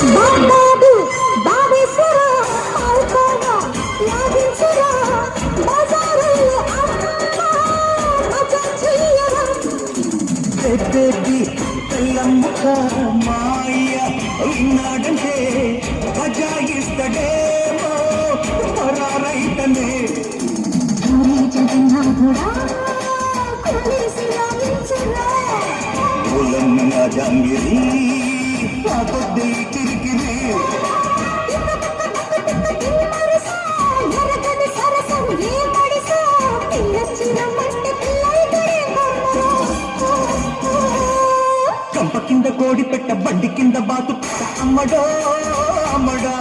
బాబాబు బాబేశ్వర ఆల్కోగా యాదించరా బజారులో అమ్మా మజా చెయ్యరా బేబీ తెల్లమ్ముక మాయ ఉన్నాడంటే బజాయిస్తడేమో పరారైతనే జగన్నాథుడా కొలిసి లాగించరా ఉలన్న జంగిరి ఆ కొద్ది కిరికిరి ఎరగని సరసం ఏ పడిసా పిల్లచ్చిన మట్టి పిల్లైతే కంప కింద కోడి పెట్ట బండి కింద బాతు పెట్ట అమ్మడో అమ్మడా